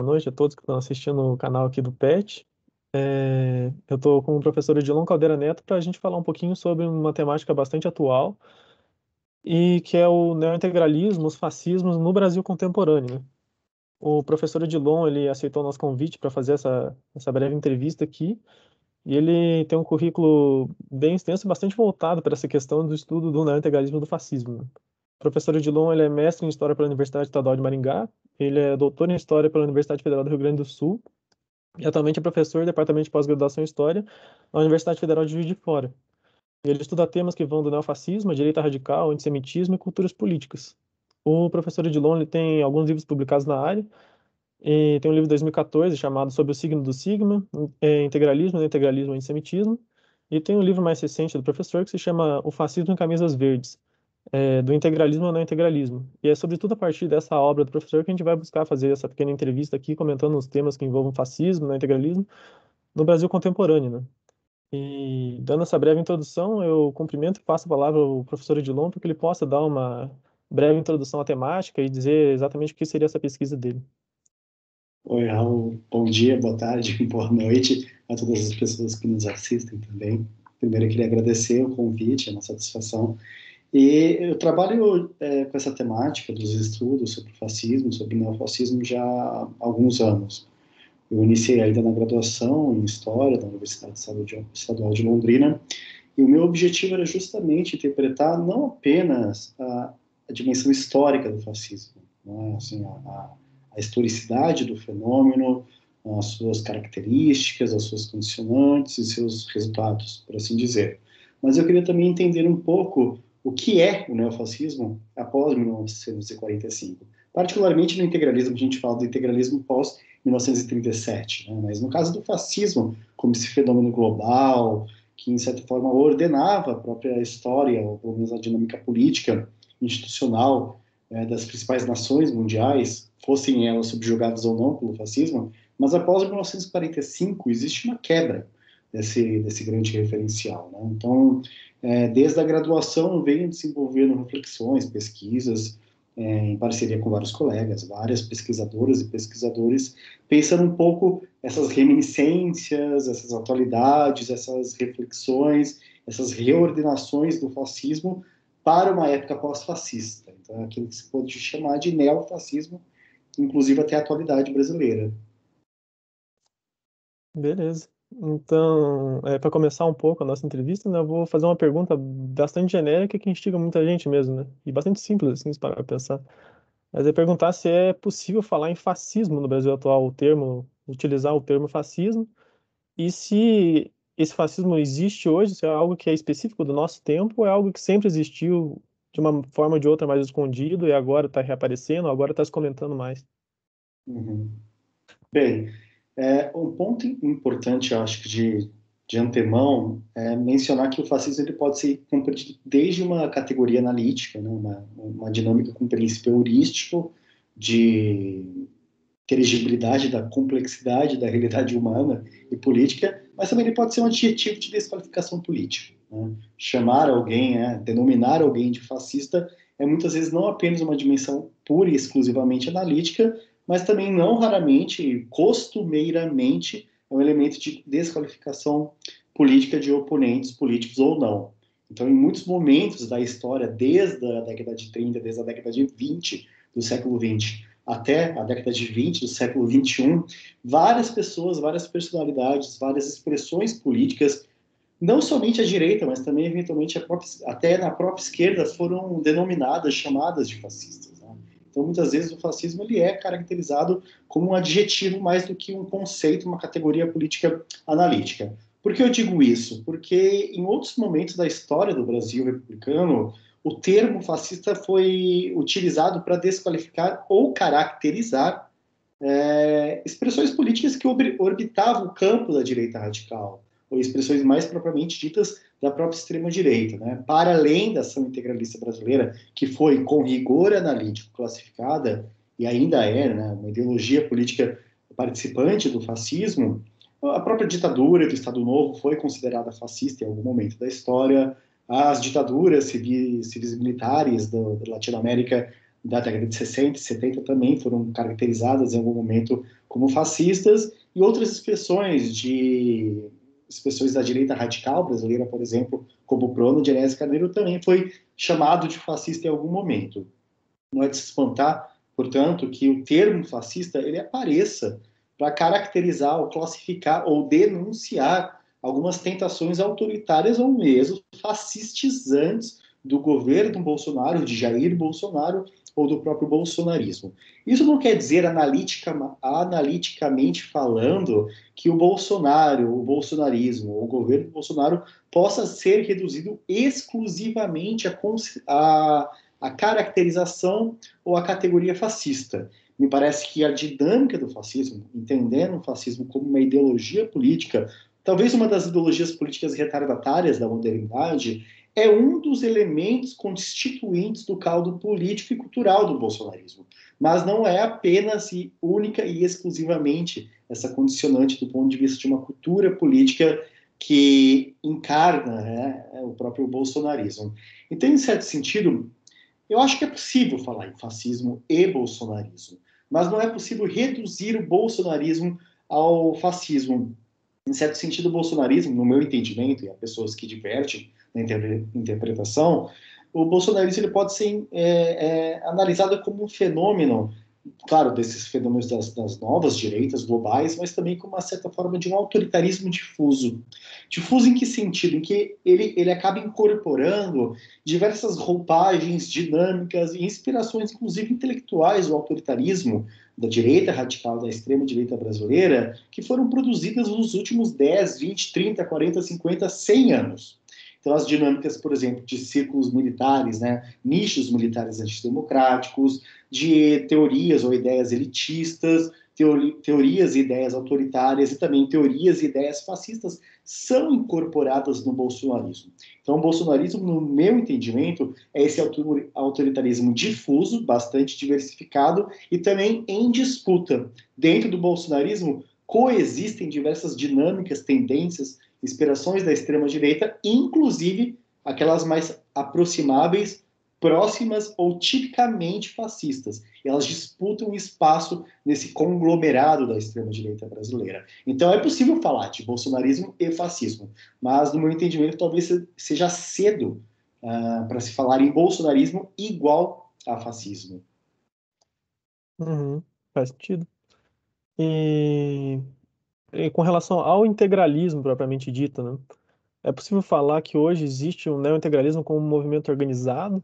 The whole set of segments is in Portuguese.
noite a todos que estão assistindo o canal aqui do PET. Eu estou com o professor Edilon Caldeira Neto para a gente falar um pouquinho sobre uma temática bastante atual e que é o neointegralismo, os fascismos no Brasil contemporâneo, né? O professor Edilon, ele aceitou nosso convite para fazer essa breve entrevista aqui e ele tem um currículo bem extenso e bastante voltado para essa questão do estudo do neointegralismo e do fascismo, né? O professor Edilon, ele é mestre em História pela Universidade Estadual de Maringá, ele é doutor em História pela Universidade Federal do Rio Grande do Sul e atualmente é professor do Departamento de Pós-Graduação em História na Universidade Federal de Juiz de Fora. E ele estuda temas que vão do neofascismo, direita radical, antissemitismo e culturas políticas. O professor Edilon ele tem alguns livros publicados na área, e tem um livro de 2014 chamado Sobre o Signo do Sigma, Integralismo, Integralismo e Antissemitismo, e tem um livro mais recente do professor que se chama O Fascismo em Camisas Verdes, do integralismo ao não integralismo. E é sobretudo a partir dessa obra do professor que a gente vai buscar fazer essa pequena entrevista aqui, comentando os temas que envolvem fascismo, não integralismo, no Brasil contemporâneo, né? E dando essa breve introdução, eu cumprimento e passo a palavra ao professor Edilon para que ele possa dar uma breve introdução à temática e dizer exatamente o que seria essa pesquisa dele. Oi, Raul. Bom dia, boa tarde, boa noite a todas as pessoas que nos assistem também. Primeiro, eu queria agradecer o convite, é uma satisfação. E eu trabalho com essa temática dos estudos sobre fascismo, sobre neofascismo já há alguns anos. Eu iniciei ainda na graduação em História da Universidade Estadual de Londrina, e o meu objetivo era justamente interpretar não apenas a dimensão histórica do fascismo, né? Assim, a historicidade do fenômeno, as suas características, as suas condicionantes e seus resultados, por assim dizer. Mas eu queria também entender um pouco o que é o neofascismo após 1945. Particularmente no integralismo, a gente fala do integralismo pós 1937, né? Mas no caso do fascismo, como esse fenômeno global, que, em certa forma, ordenava a própria história, ou pelo menos a dinâmica política, institucional, das principais nações mundiais, fossem elas subjugadas ou não pelo fascismo, mas após 1945 existe uma quebra desse grande referencial, né? Então, desde a graduação, venho desenvolvendo reflexões, pesquisas, em parceria com vários colegas, várias pesquisadoras e pesquisadores, pensando um pouco essas reminiscências, essas atualidades, essas reflexões, essas reordenações do fascismo para uma época pós-fascista. Então, é aquilo que se pode chamar de neofascismo, inclusive até a atualidade brasileira. Beleza. Então, para começar um pouco a nossa entrevista, né, eu vou fazer uma pergunta bastante genérica que instiga muita gente mesmo, né? E bastante simples, assim, para pensar. Mas é perguntar se é possível falar em fascismo no Brasil atual, utilizar o termo fascismo, e se esse fascismo existe hoje, se é algo que é específico do nosso tempo, ou é algo que sempre existiu de uma forma ou de outra mais escondido e agora está reaparecendo, agora está se comentando mais. Uhum. Bem, um ponto importante, eu acho que de antemão, é mencionar que o fascismo ele pode ser compreendido desde uma categoria analítica, né, uma dinâmica com princípio heurístico de inteligibilidade da complexidade da realidade humana e política, mas também ele pode ser um adjetivo de desqualificação política, né? Chamar alguém, denominar alguém de fascista é muitas vezes não apenas uma dimensão pura e exclusivamente analítica, mas também não raramente, costumeiramente, é um elemento de desqualificação política de oponentes políticos ou não. Então, em muitos momentos da história, desde a década de 30, desde a década de 20 do século 20, até a década de 20 do século 21, várias pessoas, várias personalidades, várias expressões políticas, não somente à direita, mas também eventualmente até na própria esquerda, foram denominadas, chamadas de fascistas, né? Então, muitas vezes o fascismo ele é caracterizado como um adjetivo mais do que um conceito, uma categoria política analítica. Por que eu digo isso? Porque em outros momentos da história do Brasil republicano, o termo fascista foi utilizado para desqualificar ou caracterizar expressões políticas que orbitavam o campo da direita radical, ou expressões mais propriamente ditas da própria extrema-direita, né? Para além da ação integralista brasileira, que foi com rigor analítico classificada, e ainda é, né, uma ideologia política participante do fascismo, a própria ditadura do Estado Novo foi considerada fascista em algum momento da história, as ditaduras civis militares da Latinoamérica da década de 60 e 70 também foram caracterizadas em algum momento como fascistas, e outras expressões da direita radical brasileira, por exemplo, como o Prono de Enéas Carneiro, também foi chamado de fascista em algum momento. Não é de se espantar, portanto, que o termo fascista ele apareça para caracterizar ou classificar ou denunciar algumas tentações autoritárias ou mesmo fascistizantes do governo Bolsonaro, de Jair Bolsonaro ou do próprio bolsonarismo. Isso não quer dizer, analiticamente falando, que o Bolsonaro, o bolsonarismo, o governo Bolsonaro possa ser reduzido exclusivamente a caracterização ou a categoria fascista. Me parece que a dinâmica do fascismo, entendendo o fascismo como uma ideologia política, talvez uma das ideologias políticas retardatárias da modernidade, é um dos elementos constituintes do caldo político e cultural do bolsonarismo. Mas não é apenas e única e exclusivamente essa condicionante do ponto de vista de uma cultura política que encarna, né, o próprio bolsonarismo. Então, em certo sentido, eu acho que é possível falar em fascismo e bolsonarismo, mas não é possível reduzir o bolsonarismo ao fascismo. Em certo sentido, o bolsonarismo, no meu entendimento, e há pessoas que divergem na interpretação, o bolsonarismo ele pode ser analisado como um fenômeno, claro, desses fenômenos das novas direitas globais, mas também com uma certa forma de um autoritarismo difuso. Difuso em que sentido? Em que ele acaba incorporando diversas roupagens dinâmicas e inspirações, inclusive intelectuais, do autoritarismo da direita radical, da extrema-direita brasileira, que foram produzidas nos últimos 10, 20, 30, 40, 50, 100 anos. Então, as dinâmicas, por exemplo, de círculos militares, né, nichos militares antidemocráticos, de teorias ou ideias elitistas, teorias e ideias autoritárias e também teorias e ideias fascistas são incorporadas no bolsonarismo. Então, o bolsonarismo, no meu entendimento, é esse autoritarismo difuso, bastante diversificado e também em disputa. Dentro do bolsonarismo, coexistem diversas dinâmicas, tendências, inspirações da extrema-direita, inclusive aquelas mais aproximáveis, próximas ou tipicamente fascistas. E elas disputam espaço nesse conglomerado da extrema-direita brasileira. Então é possível falar de bolsonarismo e fascismo, mas no meu entendimento talvez seja cedo para se falar em bolsonarismo igual a fascismo. Uhum, faz sentido. E, e com relação ao integralismo propriamente dito, né? É possível falar que hoje existe um neointegralismo como um movimento organizado?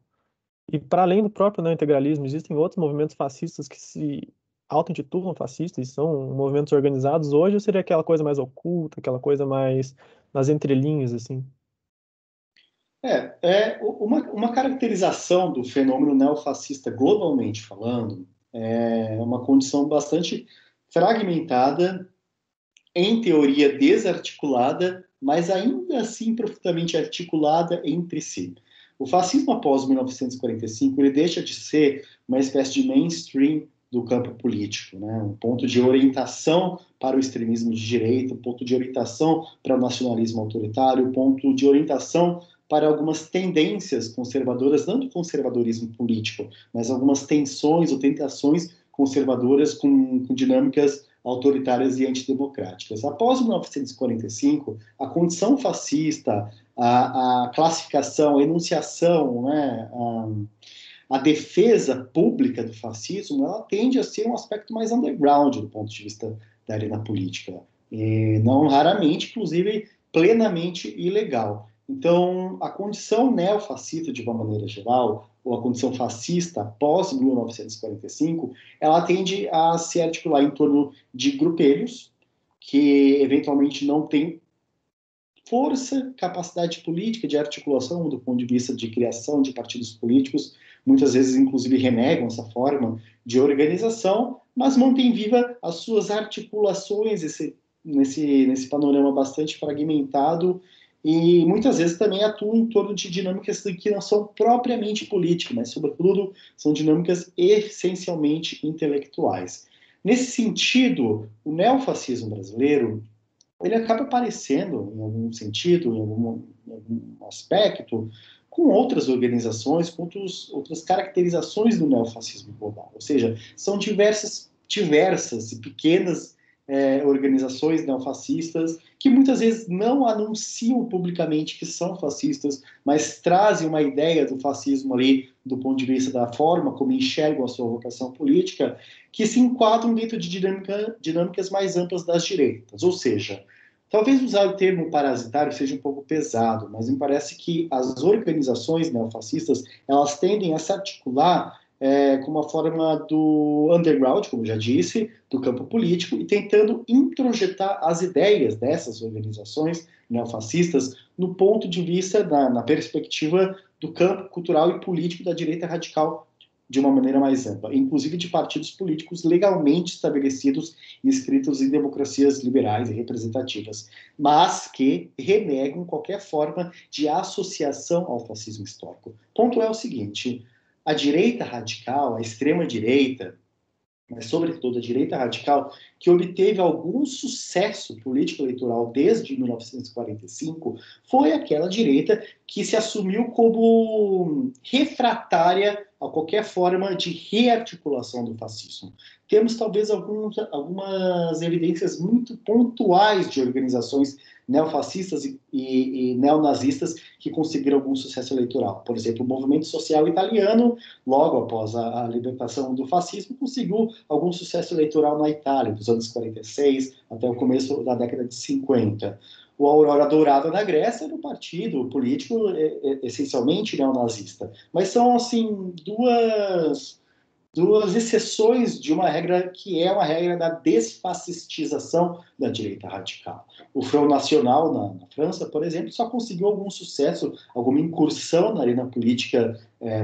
E para além do próprio neointegralismo, existem outros movimentos fascistas que se auto-intitulam fascistas e são movimentos organizados hoje, ou seria aquela coisa mais oculta, aquela coisa mais nas entrelinhas, assim? Uma caracterização do fenômeno neofascista globalmente falando é uma condição bastante fragmentada, em teoria desarticulada, mas ainda assim profundamente articulada entre si. O fascismo após 1945 ele deixa de ser uma espécie de mainstream do campo político, né? Um ponto de orientação para o extremismo de direita, um ponto de orientação para o nacionalismo autoritário, um ponto de orientação para algumas tendências conservadoras, não do conservadorismo político, mas algumas tensões ou tentações conservadoras com dinâmicas autoritárias e antidemocráticas. Após 1945, a condição fascista, a classificação, a enunciação, né, a defesa pública do fascismo, ela tende a ser um aspecto mais underground do ponto de vista da arena política. E não raramente, inclusive, plenamente ilegal. Então, a condição neofascista, de uma maneira geral, ou a condição fascista após 1945, ela tende a se articular em torno de grupelhos que, eventualmente, não têm força, capacidade política de articulação do ponto de vista de criação de partidos políticos, muitas vezes, inclusive, renegam essa forma de organização, mas mantêm viva as suas articulações nesse panorama bastante fragmentado e muitas vezes também atuam em torno de dinâmicas que não são propriamente políticas, mas, sobretudo, são dinâmicas essencialmente intelectuais. Nesse sentido, o neofascismo brasileiro ele acaba aparecendo, em algum sentido, em algum aspecto, com outras organizações, com outras caracterizações do neofascismo global. Ou seja, são diversas e pequenas organizações neofascistas que muitas vezes não anunciam publicamente que são fascistas, mas trazem uma ideia do fascismo ali do ponto de vista da forma como enxergam a sua vocação política, que se enquadram dentro de dinâmicas mais amplas das direitas. Ou seja, talvez usar o termo parasitário seja um pouco pesado, mas me parece que as organizações neofascistas, elas tendem a se articular com uma forma do underground, como já disse, do campo político, e tentando introjetar as ideias dessas organizações neofascistas no ponto de vista, na perspectiva do campo cultural e político da direita radical de uma maneira mais ampla, inclusive de partidos políticos legalmente estabelecidos e inscritos em democracias liberais e representativas, mas que renegam qualquer forma de associação ao fascismo histórico. O ponto é o seguinte: a direita radical, a extrema-direita, mas sobretudo a direita radical, que obteve algum sucesso político-eleitoral desde 1945, foi aquela direita que se assumiu como refratária a qualquer forma de rearticulação do fascismo. Temos talvez algumas evidências muito pontuais de organizações neofascistas e neonazistas que conseguiram algum sucesso eleitoral. Por exemplo, o movimento social italiano, logo após a libertação do fascismo, conseguiu algum sucesso eleitoral na Itália, dos anos 46 até o começo da década de 50. O Aurora Dourada na Grécia era um partido político essencialmente neonazista. Mas são, assim, duas exceções de uma regra que é uma regra da desfascistização da direita radical. O Front National, na França, por exemplo, só conseguiu algum sucesso, alguma incursão na arena política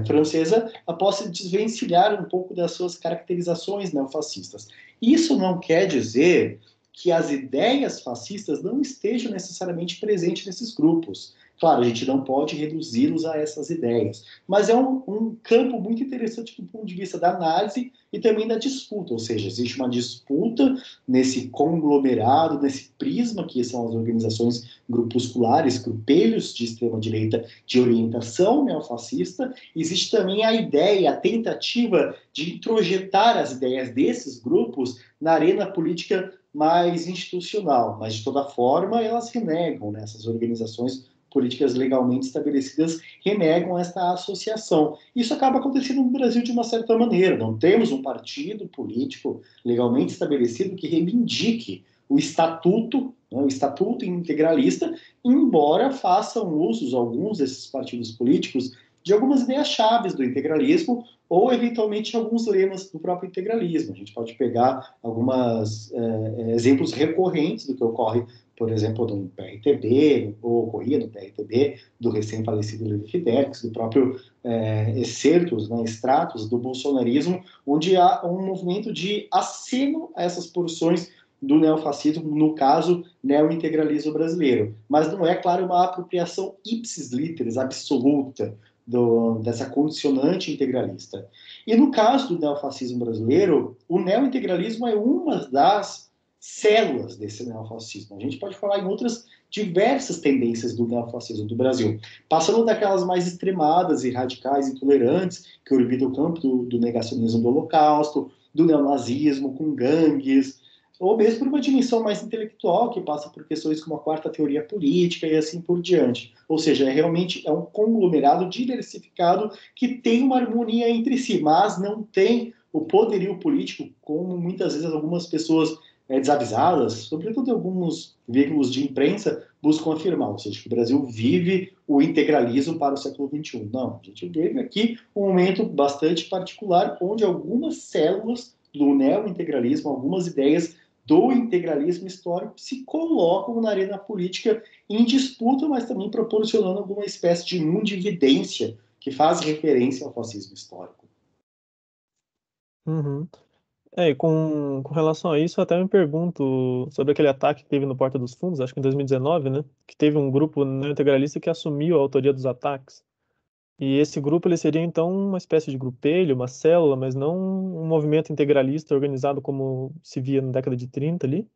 francesa após se desvencilhar um pouco das suas caracterizações neofascistas. Isso não quer dizer que as ideias fascistas não estejam necessariamente presentes nesses grupos. Claro, a gente não pode reduzi-los a essas ideias, mas é um campo muito interessante do ponto de vista da análise e também da disputa, ou seja, existe uma disputa nesse conglomerado, nesse prisma que são as organizações grupusculares, grupelhos de extrema-direita de orientação neofascista. Existe também a ideia, a tentativa de introjetar as ideias desses grupos na arena política mais institucional, mas de toda forma elas renegam, né, essas organizações políticas legalmente estabelecidas renegam esta associação. Isso acaba acontecendo no Brasil de uma certa maneira. Não temos um partido político legalmente estabelecido que reivindique o estatuto, né, o estatuto integralista, embora façam usos alguns desses partidos políticos de algumas ideias chaves do integralismo ou, eventualmente, alguns lemas do próprio integralismo. A gente pode pegar alguns exemplos recorrentes do que ocorre, por exemplo, no PRTB, ou ocorria no PRTB, do recém-falecido Levi Fidelix, do próprio excertos, né, extratos do bolsonarismo, onde há um movimento de aceno a essas porções do neofascismo, no caso, neointegralismo brasileiro. Mas não é, claro, uma apropriação ipsis literis, absoluta, dessa condicionante integralista. E no caso do neofascismo brasileiro, o neointegralismo é uma das células desse neofascismo. A gente pode falar em outras diversas tendências do neofascismo do Brasil, passando daquelas mais extremadas e radicais, intolerantes, que orbitam o campo do negacionismo do Holocausto, do neonazismo, com gangues, ou mesmo por uma dimensão mais intelectual, que passa por questões como a quarta teoria política e assim por diante. Ou seja, realmente é um conglomerado diversificado que tem uma harmonia entre si, mas não tem o poderio político, como muitas vezes algumas pessoas desavisadas, sobretudo alguns veículos de imprensa, buscam afirmar. Ou seja, que o Brasil vive o integralismo para o século XXI. Não, a gente vive aqui um momento bastante particular, onde algumas células do neointegralismo, algumas ideias do integralismo histórico se colocam na arena política em disputa, mas também proporcionando alguma espécie de mundividência que faz referência ao fascismo histórico. Uhum. E com relação a isso, eu até me pergunto sobre aquele ataque que teve no Porta dos Fundos, acho que em 2019, né? Que teve um grupo neointegralista que assumiu a autoria dos ataques. E esse grupo ele seria então uma espécie de grupelho, uma célula, mas não um movimento integralista organizado como se via na década de 30 ali.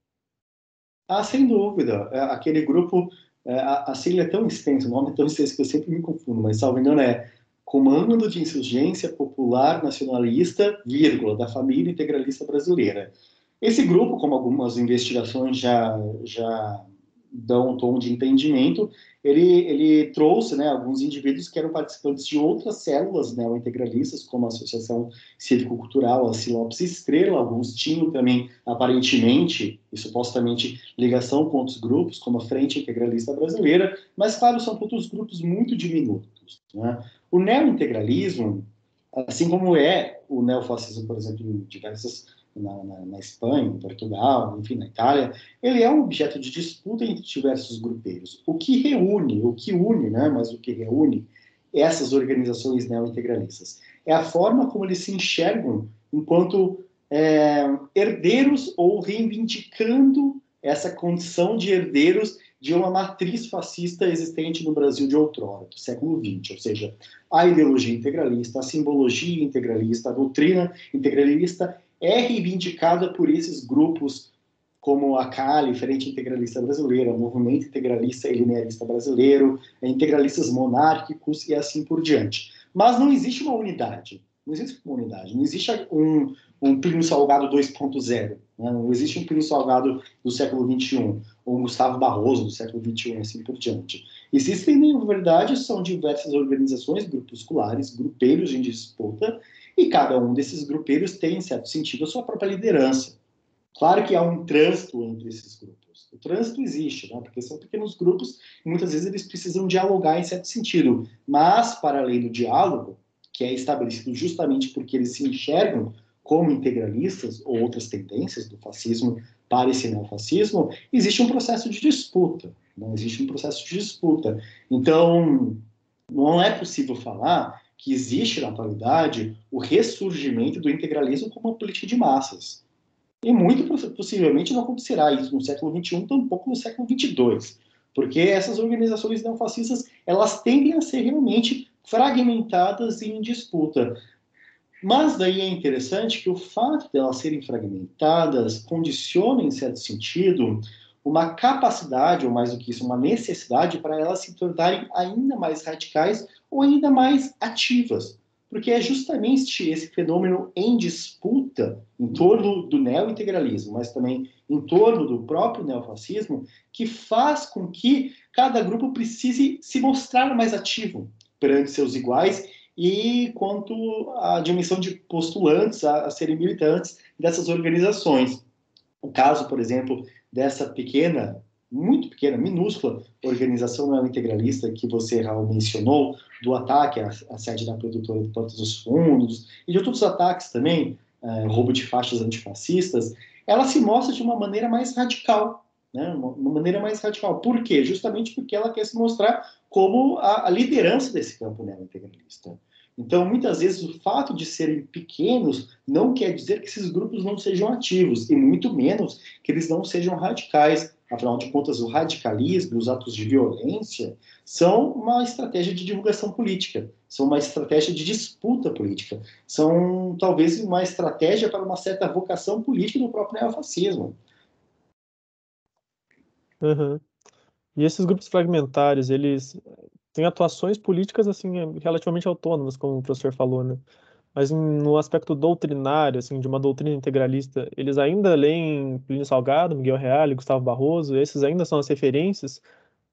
Ah, sem dúvida. Aquele grupo a sigla é tão extensa, o nome é tão extenso que eu sempre me confundo, mas salvo engano é Comando de Insurgência Popular Nacionalista, vírgula, da Família Integralista Brasileira. Esse grupo, como algumas investigações já dão um tom de entendimento, ele trouxe, né, alguns indivíduos que eram participantes de outras células neo-integralistas, como a Associação Cívico-Cultural, a Sinopse Estrela, alguns tinham também, aparentemente e supostamente, ligação com outros grupos, como a Frente Integralista Brasileira, mas, claro, são todos grupos muito diminutos, né? O neo-integralismo, assim como é o neofascismo, por exemplo, em diversas na Espanha, em Portugal, enfim, na Itália, ele é um objeto de disputa entre diversos grupeiros. O que une, né, mas o que reúne essas organizações neo-integralistas é a forma como eles se enxergam enquanto herdeiros ou reivindicando essa condição de herdeiros de uma matriz fascista existente no Brasil de outrora, do século XX, ou seja, a ideologia integralista, a simbologia integralista, a doutrina integralista é reivindicada por esses grupos como a CALI, Frente Integralista Brasileira, o Movimento Integralista e Linearista Brasileiro, integralistas monárquicos e assim por diante. Mas não existe uma unidade. Não existe uma unidade. Não existe um Plínio Salgado 2.0. Né? Não existe um Plínio Salgado do século XXI, ou um Gustavo Barroso do século XXI, e assim por diante. Existem, na verdade, são diversas organizações grupusculares, grupeiros em disputa, e cada um desses grupeiros tem, em certo sentido, a sua própria liderança. Claro que há um trânsito entre esses grupos. O trânsito existe, né? Porque são pequenos grupos e muitas vezes eles precisam dialogar em certo sentido. Mas, para além do diálogo, que é estabelecido justamente porque eles se enxergam como integralistas ou outras tendências do fascismo para esse neofascismo, existe um processo de disputa. Não existe um processo de disputa. Então, não é possível falar que existe, na atualidade, o ressurgimento do integralismo como uma política de massas. E muito possivelmente não acontecerá isso no século XXI, tampouco no século XXII, porque essas organizações neofascistas elas tendem a ser realmente fragmentadas e em disputa. Mas daí é interessante que o fato de elas serem fragmentadas condiciona, em certo sentido, uma capacidade, ou mais do que isso, uma necessidade para elas se tornarem ainda mais radicais ou ainda mais ativas. Porque é justamente esse fenômeno em disputa em torno do neo-integralismo, mas também em torno do próprio neofascismo, que faz com que cada grupo precise se mostrar mais ativo perante seus iguais e quanto à dimensão de postulantes a serem militantes dessas organizações. O caso, por exemplo, dessa pequena, muito pequena, minúscula organização neo-integralista que você, Raul, mencionou, do ataque à sede da produtora do Porta dos Fundos e de outros ataques também, roubo de faixas antifascistas, ela se mostra de uma maneira mais radical, né? Uma maneira mais radical. Por quê? Justamente porque ela quer se mostrar como a liderança desse campo neo-integralista. Então, muitas vezes, o fato de serem pequenos não quer dizer que esses grupos não sejam ativos, e muito menos que eles não sejam radicais. Afinal de contas, o radicalismo, os atos de violência, são uma estratégia de divulgação política, são uma estratégia de disputa política, são talvez uma estratégia para uma certa vocação política do próprio neofascismo. Uhum. E esses grupos fragmentários, eles têm atuações políticas assim relativamente autônomas, como o professor falou, né? Mas no aspecto doutrinário, assim, de uma doutrina integralista, eles ainda leem Plínio Salgado, Miguel Reale, Gustavo Barroso, esses ainda são as referências.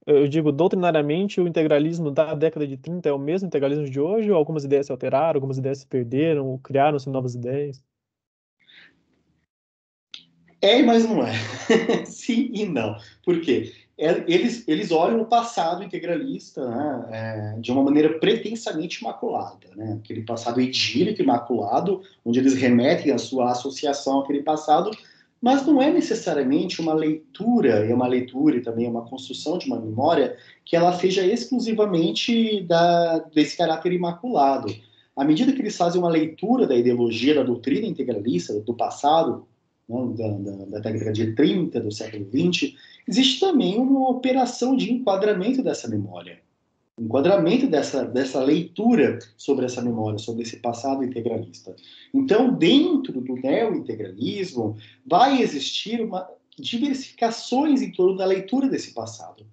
Eu digo, doutrinariamente, o integralismo da década de 30 é o mesmo integralismo de hoje, ou algumas ideias se alteraram, algumas ideias se perderam, ou criaram-se novas ideias? É, mas não é. Sim e não. Por quê? Eles olham o passado integralista, né, de uma maneira pretensamente imaculada, né? Aquele passado idílico, imaculado, onde eles remetem a sua associação àquele passado, mas não é necessariamente uma leitura, e também uma construção de uma memória que ela seja exclusivamente desse caráter imaculado. À medida que eles fazem uma leitura da ideologia, da doutrina integralista, do passado, né, da década de 30, do século XX, existe também uma operação de enquadramento dessa memória, enquadramento dessa leitura sobre essa memória, sobre esse passado integralista. Então, dentro do neo-integralismo, vai existir diversificações em torno da leitura desse passado.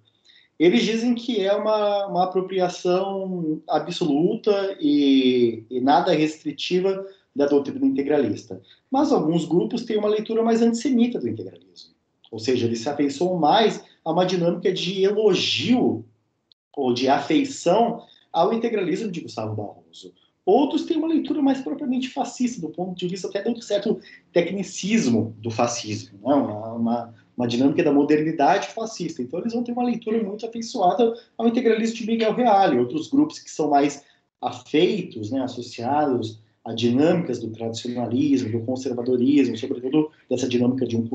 Eles dizem que é uma apropriação absoluta e nada restritiva da doutrina integralista. Mas alguns grupos têm uma leitura mais antissemita do integralismo. Ou seja, eles se afeiçoam mais a uma dinâmica de elogio ou de afeição ao integralismo de Gustavo Barroso. Outros têm uma leitura mais propriamente fascista, do ponto de vista até de um certo tecnicismo do fascismo, né? Uma dinâmica da modernidade fascista. Então, eles vão ter uma leitura muito afeiçoada ao integralismo de Miguel Reale. Outros grupos que são mais afeitos, né, associados a dinâmicas do tradicionalismo, do conservadorismo, sobretudo dessa dinâmica de um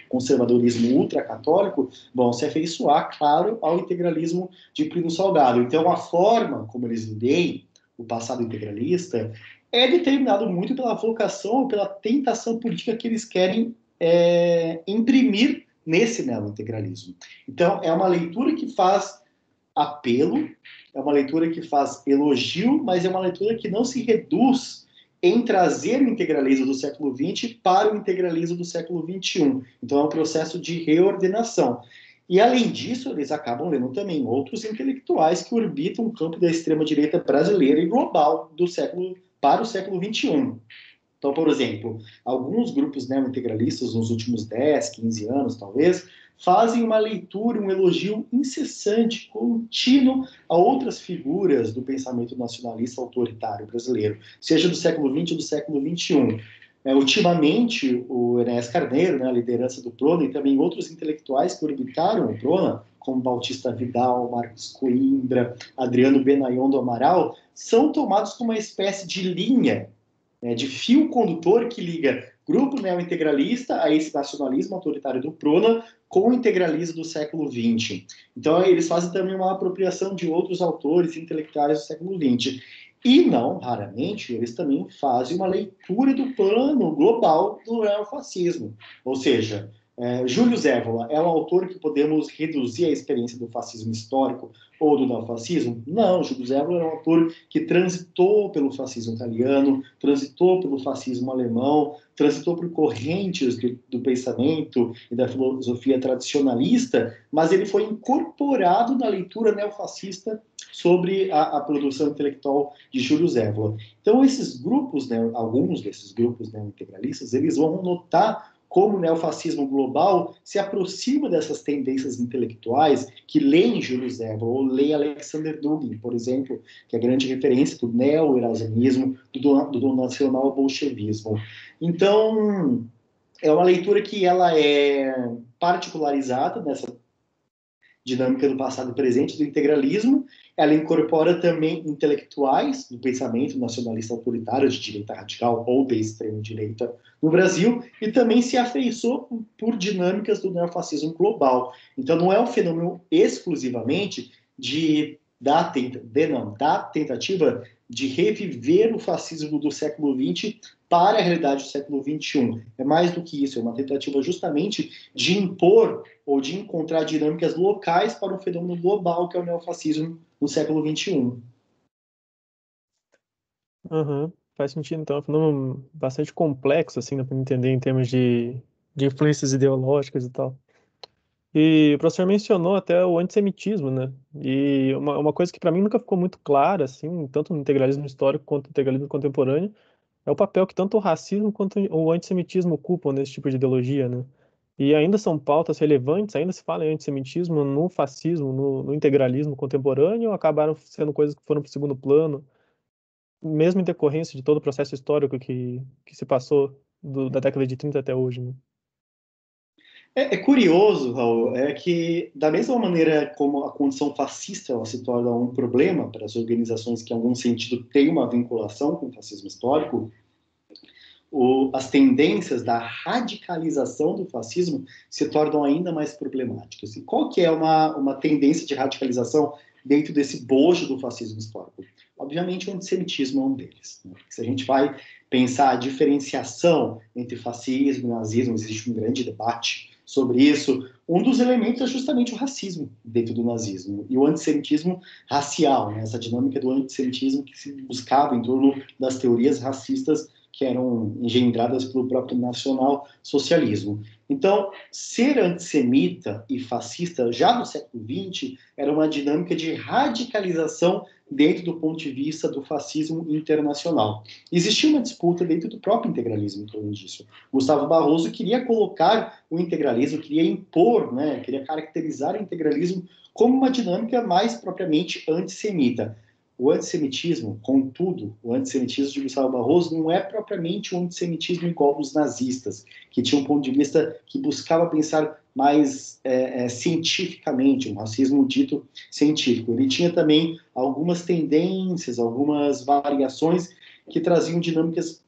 conservadorismo ultracatólico, vão se afeiçoar, claro, ao integralismo de Plínio Salgado. Então, a forma como eles veem o passado integralista é determinado muito pela vocação ou pela tentação política que eles querem imprimir nesse neointegralismo. Então, é uma leitura que faz apelo, é uma leitura que faz elogio, mas é uma leitura que não se reduz em trazer o integralismo do século XX para o integralismo do século XXI. Então, é um processo de reordenação. E, além disso, eles acabam lendo também outros intelectuais que orbitam o campo da extrema-direita brasileira e global para o século XXI. Então, por exemplo, alguns grupos neointegralistas nos últimos 10, 15 anos, talvez, fazem uma leitura, um elogio incessante, contínuo a outras figuras do pensamento nacionalista autoritário brasileiro, seja do século XX ou do século XXI. Ultimamente, o Enéas Carneiro, né, a liderança do Prona, e também outros intelectuais que orbitaram o Prona, como Bautista Vidal, Marcos Coimbra, Adriano Benayon do Amaral, são tomados como uma espécie de linha, de fio condutor que liga grupo neointegralista a esse nacionalismo autoritário do Prona com o integralismo do século XX. Então, eles fazem também uma apropriação de outros autores intelectuais do século XX. E, não raramente, eles também fazem uma leitura do plano global do neofascismo. Ou seja, Júlio Zévola é um autor que podemos reduzir a experiência do fascismo histórico ou do neofascismo? Não, Júlio Zévola é um autor que transitou pelo fascismo italiano, transitou pelo fascismo alemão, transitou por correntes do pensamento e da filosofia tradicionalista, mas ele foi incorporado na leitura neofascista sobre a produção intelectual de Júlio Zévola. Então, esses grupos, né, alguns desses grupos integralistas, eles vão notar como o neofascismo global se aproxima dessas tendências intelectuais que leem Júlio Zévola ou leem Alexander Dugin, por exemplo, que é a grande referência do neo-erasmismo, do nacional-bolchevismo. Então, é uma leitura que ela é particularizada nessa dinâmica do passado e presente do integralismo. Ela incorpora também intelectuais do pensamento nacionalista autoritário de direita radical ou de extrema direita no Brasil e também se afeiçoa por dinâmicas do neofascismo global. Então não é um fenômeno exclusivamente da tentativa de reviver o fascismo do século XX para a realidade do século XXI. É mais do que isso, é uma tentativa justamente de impor ou de encontrar dinâmicas locais para um fenômeno global que é o neofascismo no século XXI. Uhum. Faz sentido, então. É um fenômeno bastante complexo, assim, para entender em termos de influências ideológicas e tal. E o professor mencionou até o antissemitismo, né? E uma coisa que para mim nunca ficou muito clara, assim, tanto no integralismo histórico quanto no integralismo contemporâneo, é o papel que tanto o racismo quanto o antissemitismo ocupam nesse tipo de ideologia, né? E ainda são pautas relevantes, ainda se fala em antissemitismo no fascismo, no integralismo contemporâneo, ou acabaram sendo coisas que foram para o segundo plano, mesmo em decorrência de todo o processo histórico que se passou da década de 30 até hoje, né? É curioso, Raul, é que da mesma maneira como a condição fascista ela se torna um problema para as organizações que, em algum sentido, têm uma vinculação com o fascismo histórico, as tendências da radicalização do fascismo se tornam ainda mais problemáticas. E qual que é uma tendência de radicalização dentro desse bojo do fascismo histórico? Obviamente, o antissemitismo é um deles. Né? Se a gente vai pensar a diferenciação entre fascismo e nazismo, existe um grande debate sobre isso. Um dos elementos é justamente o racismo dentro do nazismo e o antissemitismo racial, né? Essa dinâmica do antissemitismo que se buscava em torno das teorias racistas que eram engendradas pelo próprio nacional-socialismo. Então, ser antissemita e fascista já no século XX era uma dinâmica de radicalização dentro do ponto de vista do fascismo internacional. Existia uma disputa dentro do próprio integralismo em torno disso. Gustavo Barroso queria colocar o integralismo, queria impor, né, queria caracterizar o integralismo como uma dinâmica mais propriamente antissemita. O antissemitismo, contudo, o antissemitismo de Gustavo Barroso não é propriamente um antissemitismo igual dos nazistas, que tinha um ponto de vista que buscava pensar mais cientificamente, um racismo dito científico. Ele tinha também algumas tendências, algumas variações que traziam dinâmicas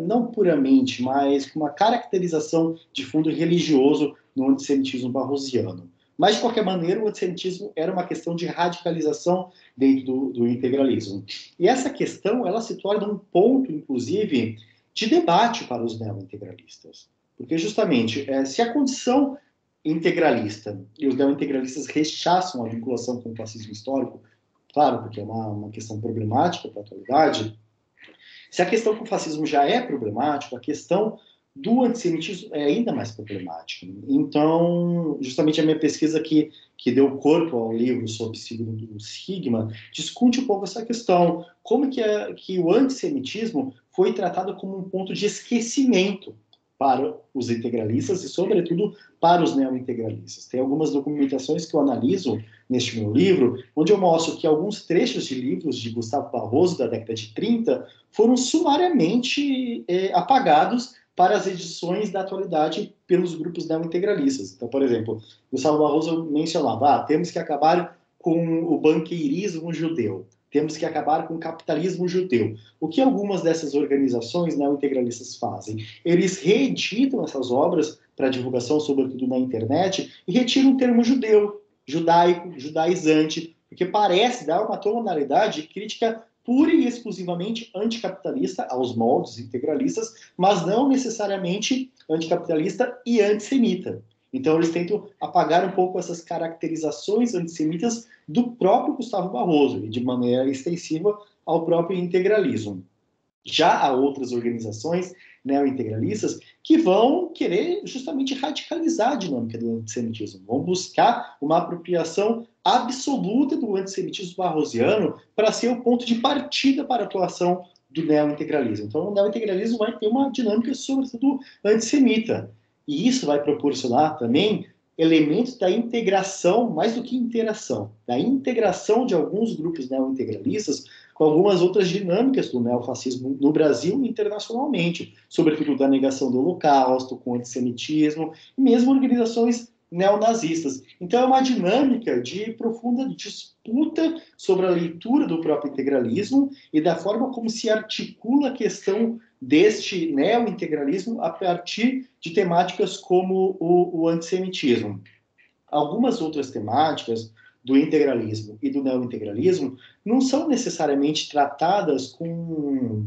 não puramente, mas com uma caracterização de fundo religioso no antissemitismo barrosiano. Mas, de qualquer maneira, o antissemitismo era uma questão de radicalização dentro do integralismo. E essa questão, ela se torna um ponto, inclusive, de debate para os neo-integralistas. Porque, justamente, se a condição integralista e os neo-integralistas rechaçam a vinculação com o fascismo histórico, claro, porque é uma questão problemática para a atualidade, se a questão com o fascismo já é problemática, a questão do antissemitismo é ainda mais problemática. Então, justamente a minha pesquisa que deu corpo ao livro sobre o Sigma, discute um pouco essa questão. Como que o antissemitismo foi tratado como um ponto de esquecimento para os integralistas e, sobretudo, para os neo-integralistas. Tem algumas documentações que eu analiso neste meu livro, onde eu mostro que alguns trechos de livros de Gustavo Barroso, da década de 30, foram sumariamente apagados para as edições da atualidade pelos grupos neo-integralistas. Então, por exemplo, Gustavo Barroso mencionava, temos que acabar com o banqueirismo judeu, temos que acabar com o capitalismo judeu. O que algumas dessas organizações neo-integralistas fazem? Eles reeditam essas obras para divulgação, sobretudo na internet, e retiram o termo judeu, judaico, judaizante, porque parece dar uma tonalidade crítica pura e exclusivamente anticapitalista aos moldes integralistas, mas não necessariamente anticapitalista e antissemita. Então eles tentam apagar um pouco essas caracterizações antissemitas do próprio Gustavo Barroso e de maneira extensiva ao próprio integralismo. Já há outras organizações neo-integralistas que vão querer justamente radicalizar a dinâmica do antissemitismo, vão buscar uma apropriação absoluta do antissemitismo barrosiano para ser o ponto de partida para a atuação do neo-integralismo. Então, o neo-integralismo vai ter uma dinâmica, sobretudo, antissemita. E isso vai proporcionar também elementos da integração, mais do que interação, da integração de alguns grupos neo-integralistas com algumas outras dinâmicas do neofascismo no Brasil e internacionalmente, sobretudo da negação do Holocausto, com o antissemitismo, e mesmo organizações neonazistas. Então é uma dinâmica de profunda disputa sobre a leitura do próprio integralismo e da forma como se articula a questão deste neo-integralismo a partir de temáticas como o antissemitismo. Algumas outras temáticas do integralismo e do neo-integralismo não são necessariamente tratadas com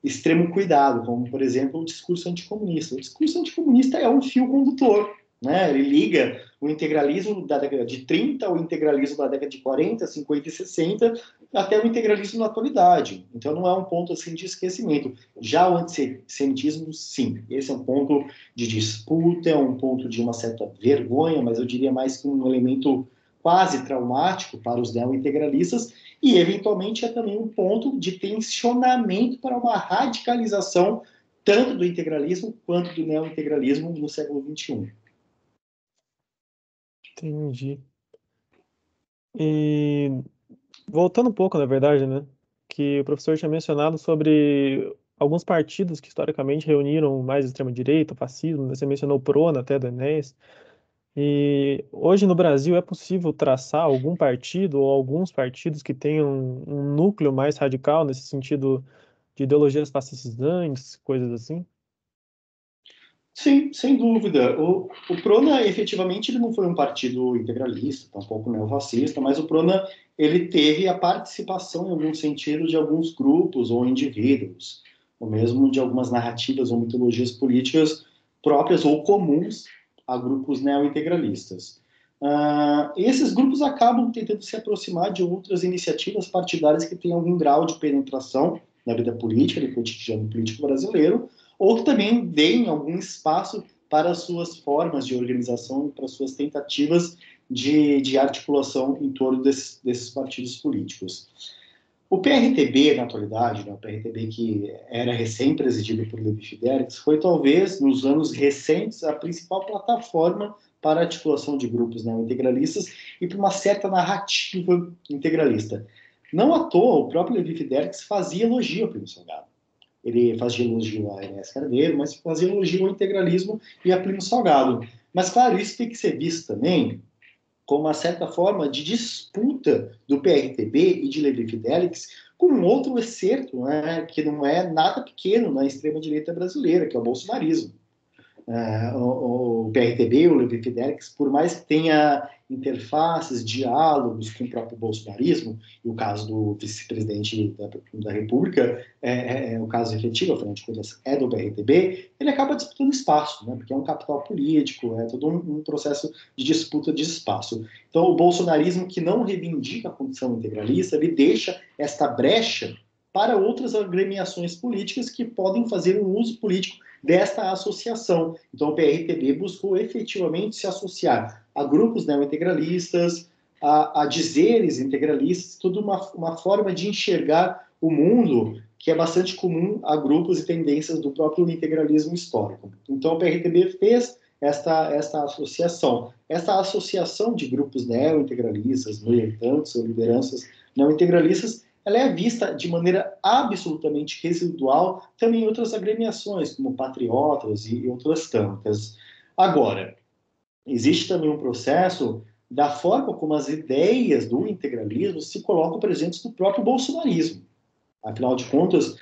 extremo cuidado, como, por exemplo, o discurso anticomunista. O discurso anticomunista é um fio condutor, né? Ele liga o integralismo da década de 30 ao integralismo da década de 40, 50 e 60, até o integralismo na atualidade. Então não é um ponto assim de esquecimento. Já o antissemitismo, sim, esse é um ponto de disputa, é um ponto de uma certa vergonha, mas eu diria mais que um elemento quase traumático para os neo-integralistas, e eventualmente é também um ponto de tensionamento para uma radicalização tanto do integralismo quanto do neo-integralismo no século XXI. Entendi. E voltando um pouco, na verdade, né, que o professor tinha mencionado sobre alguns partidos que historicamente reuniram mais extrema-direita, fascismo, né? Você mencionou o PRONA até do Enéas. E hoje no Brasil é possível traçar algum partido ou alguns partidos que tenham um núcleo mais radical nesse sentido de ideologias fascistantes, coisas assim? Sim, sem dúvida. O PRONA, efetivamente, ele não foi um partido integralista, tampouco neofascista, mas o PRONA ele teve a participação, em algum sentido, de alguns grupos ou indivíduos, ou mesmo de algumas narrativas ou mitologias políticas próprias ou comuns a grupos neo-integralistas. Esses grupos acabam tentando se aproximar de outras iniciativas partidárias que têm algum grau de penetração na vida política, do cotidiano político brasileiro, ou que também deem algum espaço para as suas formas de organização, para as suas tentativas de articulação em torno desses partidos políticos. O PRTB, na atualidade, né, o PRTB que era recém-presidido por Levi Fidelix, foi talvez, nos anos recentes, a principal plataforma para a articulação de grupos neointegralistas e para uma certa narrativa integralista. Não à toa, o próprio Levi Fidelix fazia elogio ao Plínio Salgado. Ele fazia elogio a Enéas Carneiro, mas fazia elogio ao integralismo e a Plínio Salgado. Mas, claro, isso tem que ser visto também como uma certa forma de disputa do PRTB e de Levi Fidelix com um outro excerto, né, que não é nada pequeno na extrema-direita brasileira, que é o bolsonarismo. O PRTB, o Levi Fidelix, por mais que tenha interfaces, diálogos com o próprio bolsonarismo, e o caso do vice-presidente da República é o caso efetivo, afinal de contas, é do PRTB, ele acaba disputando espaço, né, porque é um capital político, é todo um processo de disputa de espaço. Então, o bolsonarismo que não reivindica a condição integralista, ele deixa esta brecha para outras agremiações políticas que podem fazer um uso político desta associação. Então, o PRTB buscou efetivamente se associar a grupos neointegralistas, a dizeres integralistas, tudo uma forma de enxergar o mundo que é bastante comum a grupos e tendências do próprio integralismo histórico. Então, o PRTB fez esta associação. Essa associação de grupos neointegralistas, militantes ou lideranças neointegralistas, ela é vista de maneira absolutamente residual também em outras agremiações, como patriotas e outras tantas. Agora, existe também um processo da forma como as ideias do integralismo se colocam presentes no próprio bolsonarismo. Afinal de contas,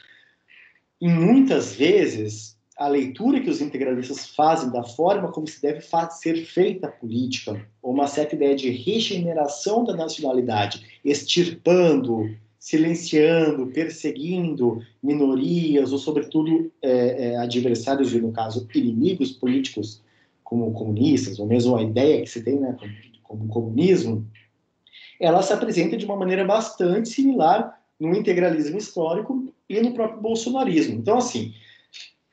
em muitas vezes, a leitura que os integralistas fazem da forma como se deve ser feita a política, ou uma certa ideia de regeneração da nacionalidade, extirpando, silenciando, perseguindo minorias, ou, sobretudo, adversários e, no caso, inimigos políticos, como comunistas, ou mesmo a ideia que se tem, né, como comunismo, ela se apresenta de uma maneira bastante similar no integralismo histórico e no próprio bolsonarismo. Então, assim,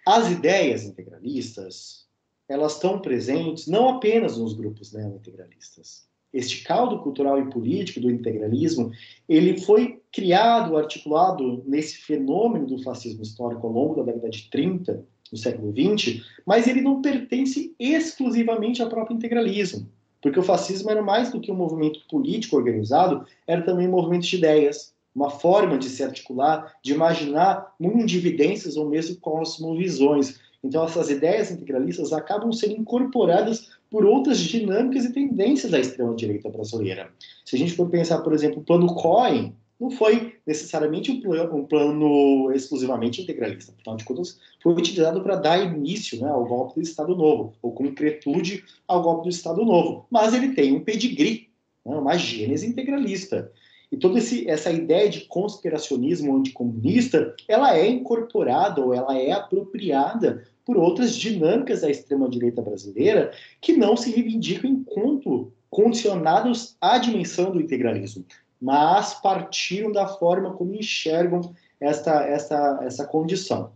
as ideias integralistas, elas estão presentes não apenas nos grupos neointegralistas. Este caldo cultural e político do integralismo, ele foi criado, articulado nesse fenômeno do fascismo histórico ao longo da década de 30, do século 20, mas ele não pertence exclusivamente ao próprio integralismo, porque o fascismo era mais do que um movimento político organizado, era também um movimento de ideias, uma forma de se articular, de imaginar mundividências ou mesmo cosmovisões. Então, essas ideias integralistas acabam sendo incorporadas por outras dinâmicas e tendências da extrema-direita brasileira. Se a gente for pensar, por exemplo, o plano Cohen, não foi necessariamente um plano exclusivamente integralista. Afinal de contas, foi utilizado para dar início, né, ao golpe do Estado Novo, ou concretude ao golpe do Estado Novo. Mas ele tem um pedigree, né, uma gênese integralista. E toda essa ideia de conspiracionismo anticomunista, ela é incorporada ou ela é apropriada por outras dinâmicas da extrema-direita brasileira que não se reivindicam enquanto condicionados à dimensão do integralismo, mas partiram da forma como enxergam essa condição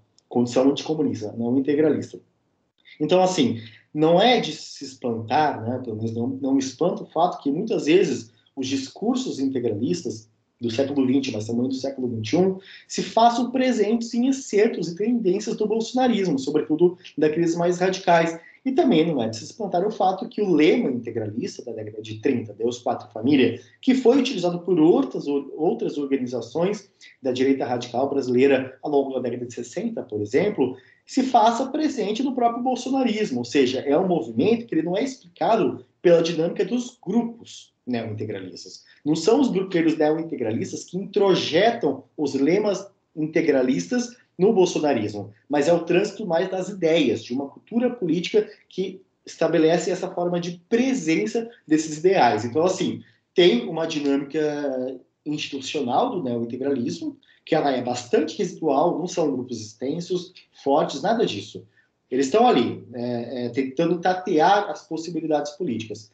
anticomunista, não integralista. Então, assim, não é de se espantar, né, pelo menos não me espanta o fato que muitas vezes os discursos integralistas do século XX, mas também do século XXI, se façam presentes em excertos e tendências do bolsonarismo, sobretudo daqueles mais radicais. E também não é de se espantar o fato que o lema integralista da década de 30, Deus, Pátria e Família, que foi utilizado por outras organizações da direita radical brasileira ao longo da década de 60, por exemplo, se faça presente no próprio bolsonarismo, ou seja, é um movimento que ele não é explicado pela dinâmica dos grupos neointegralistas. Não são os grupeiros neointegralistas que introjetam os lemas integralistas no bolsonarismo, mas é o trânsito mais das ideias, de uma cultura política que estabelece essa forma de presença desses ideais. Então, assim, tem uma dinâmica institucional do neointegralismo, que ela é bastante residual, não são grupos extensos, fortes, nada disso. Eles estão ali, tentando tatear as possibilidades políticas.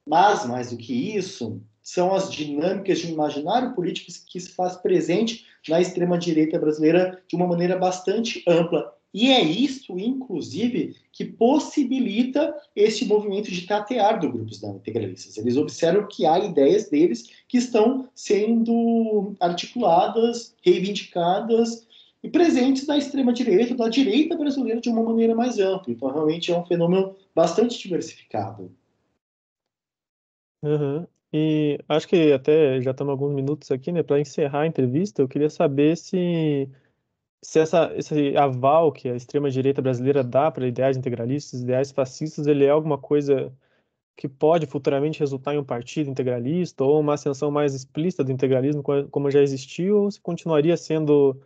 Mas, mais do que isso, são as dinâmicas de um imaginário político que se faz presente na extrema-direita brasileira de uma maneira bastante ampla. E é isso, inclusive, que possibilita esse movimento de tatear do grupos neointegralistas. Eles observam que há ideias deles que estão sendo articuladas, reivindicadas e presentes na extrema-direita, da direita brasileira de uma maneira mais ampla. Então, realmente é um fenômeno bastante diversificado. Uhum. E acho que até já estamos alguns minutos aqui, né? Para encerrar a entrevista, eu queria saber se esse aval que a extrema-direita brasileira dá para ideais integralistas, ideais fascistas, ele é alguma coisa que pode futuramente resultar em um partido integralista ou uma ascensão mais explícita do integralismo, como já existiu, ou se continuaria sendo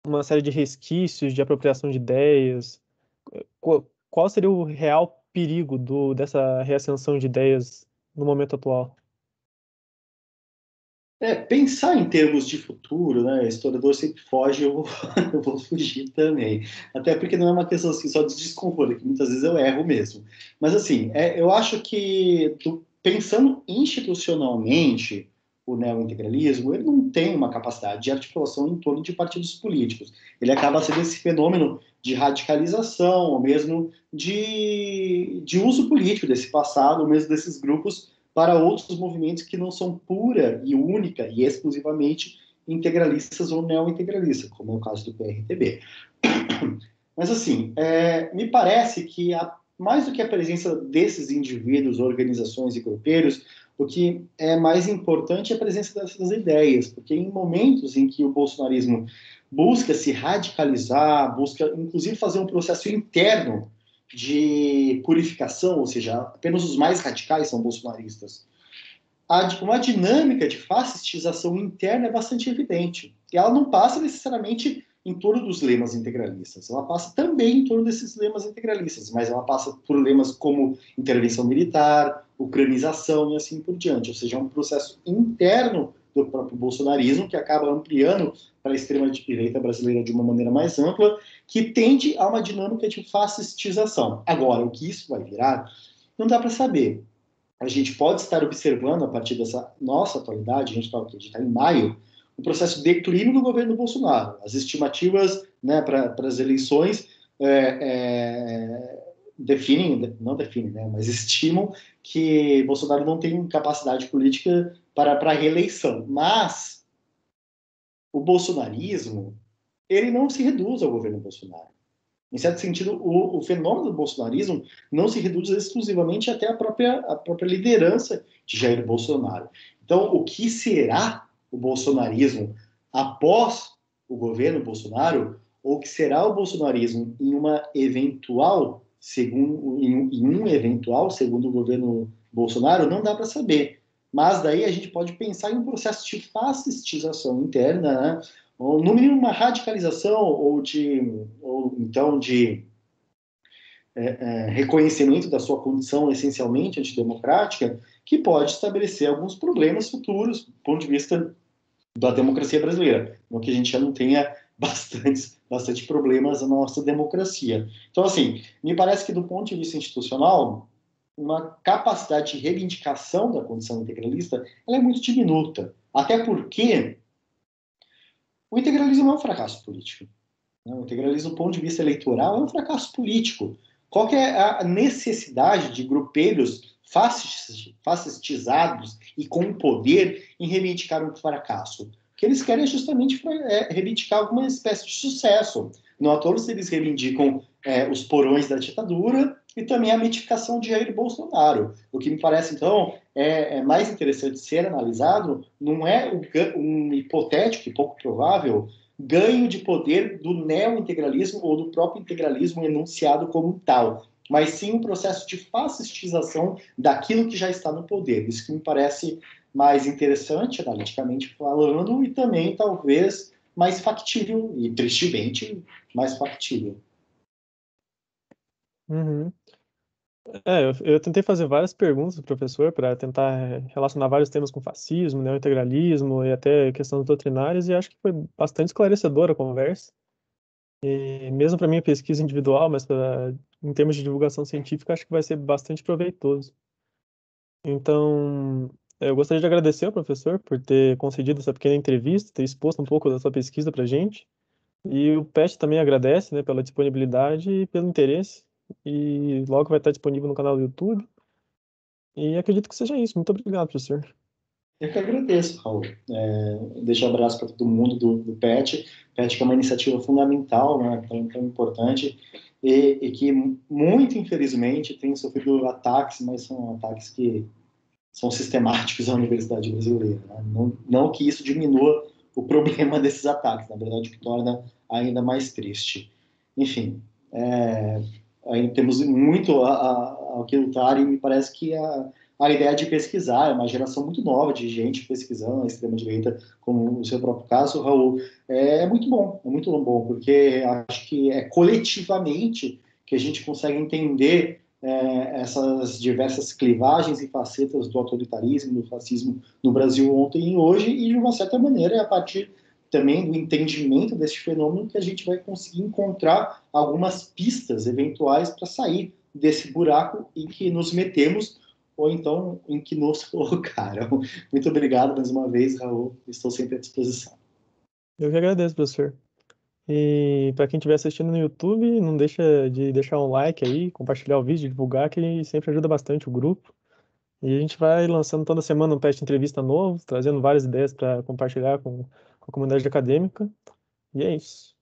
uma série de resquícios de apropriação de ideias? Qual seria o real perigo dessa reascensão de ideias no momento atual? Pensar em termos de futuro, né? O historiador sempre foge, eu vou, eu vou fugir também. Até porque não é uma questão assim, só de desconforto, que muitas vezes eu erro mesmo. Mas, assim, eu acho que, pensando institucionalmente, o neointegralismo, ele não tem uma capacidade de articulação em torno de partidos políticos. Ele acaba sendo esse fenômeno de radicalização, ou mesmo de uso político desse passado, ou mesmo desses grupos para outros movimentos que não são pura e única e exclusivamente integralistas ou neo-integralistas, como é o caso do PRTB. Mas, assim, me parece que, mais do que a presença desses indivíduos, organizações e grupeiros, o que é mais importante é a presença dessas ideias, porque em momentos em que o bolsonarismo busca se radicalizar, busca, inclusive, fazer um processo interno de purificação, ou seja, apenas os mais radicais são bolsonaristas, uma dinâmica de fascistização interna é bastante evidente. E ela não passa necessariamente em torno dos lemas integralistas, ela passa também em torno desses lemas integralistas, mas ela passa por lemas como intervenção militar, ucranização e assim por diante. Ou seja, é um processo interno do próprio bolsonarismo que acaba ampliando para a extrema-direita brasileira de uma maneira mais ampla, que tende a uma dinâmica de fascistização. Agora, o que isso vai virar, não dá para saber. A gente pode estar observando, a partir dessa nossa atualidade, a gente está em maio, o processo de declínio do governo Bolsonaro. As estimativas, né, para as eleições definem, não definem, né, mas estimam que Bolsonaro não tem capacidade política para a reeleição. Mas o bolsonarismo, ele não se reduz ao governo Bolsonaro. Em certo sentido, o fenômeno do bolsonarismo não se reduz exclusivamente até a própria liderança de Jair Bolsonaro. Então, o que será o bolsonarismo após o governo Bolsonaro, ou o que será o bolsonarismo em uma eventual, em um eventual segundo o governo Bolsonaro, não dá para saber. Mas daí a gente pode pensar em um processo de fascistização interna, né? Ou, no mínimo, uma radicalização ou então de reconhecimento da sua condição essencialmente antidemocrática, que pode estabelecer alguns problemas futuros do ponto de vista da democracia brasileira, no que a gente já não tenha bastante problemas na nossa democracia. Então, assim, me parece que do ponto de vista institucional, uma capacidade de reivindicação da condição integralista ela é muito diminuta, até porque o integralismo é um fracasso político. O integralismo, do ponto de vista eleitoral, é um fracasso político. Qual que é a necessidade de grupelhos fascistizados e com poder em reivindicar um fracasso? O que eles querem é justamente reivindicar alguma espécie de sucesso. No todos eles reivindicam os porões da ditadura e também a mitificação de Jair Bolsonaro. O que me parece, então, mais interessante ser analisado não é um hipotético e pouco provável ganho de poder do neo-integralismo ou do próprio integralismo enunciado como tal, mas sim um processo de fascistização daquilo que já está no poder. Isso que me parece mais interessante, analiticamente falando, e também, talvez, mais factível, e tristemente, mais factível. Uhum. Eu tentei fazer várias perguntas pro professor para tentar relacionar vários temas com fascismo, neointegralismo e até questões doutrinárias, e acho que foi bastante esclarecedora a conversa. E mesmo para minha pesquisa individual, mas em termos de divulgação científica, acho que vai ser bastante proveitoso. Então, Eu gostaria de agradecer ao professor por ter concedido essa pequena entrevista, ter exposto um pouco da sua pesquisa para a gente. E o PET também agradece, né, pela disponibilidade e pelo interesse. E logo vai estar disponível no canal do YouTube. E acredito que seja isso. Muito obrigado, professor. Eu que agradeço, Raul. Deixo um abraço para todo mundo do PET. PET que é uma iniciativa fundamental, né, tão importante, e que, muito infelizmente, tem sofrido ataques, mas são ataques que são sistemáticos à Universidade Brasileira. Né? Não que isso diminua o problema desses ataques, na verdade, o que torna ainda mais triste. Enfim, ainda temos muito a que lutar e me parece que a ideia de pesquisar, é uma geração muito nova de gente pesquisando a extrema-direita, como o seu próprio caso, Raul, é muito bom, porque acho que é coletivamente que a gente consegue entender essas diversas clivagens e facetas do autoritarismo, do fascismo no Brasil ontem e hoje, e de uma certa maneira é a partir também do entendimento desse fenômeno que a gente vai conseguir encontrar algumas pistas eventuais para sair desse buraco em que nos metemos ou então em que nos colocaram. Muito obrigado mais uma vez, Raul. Estou sempre à disposição. Eu que agradeço, professor. E para quem estiver assistindo no YouTube, não deixa de deixar um like aí, compartilhar o vídeo, divulgar, que sempre ajuda bastante o grupo. E a gente vai lançando toda semana um PET Entrevista novo, trazendo várias ideias para compartilhar com a comunidade acadêmica. E é isso.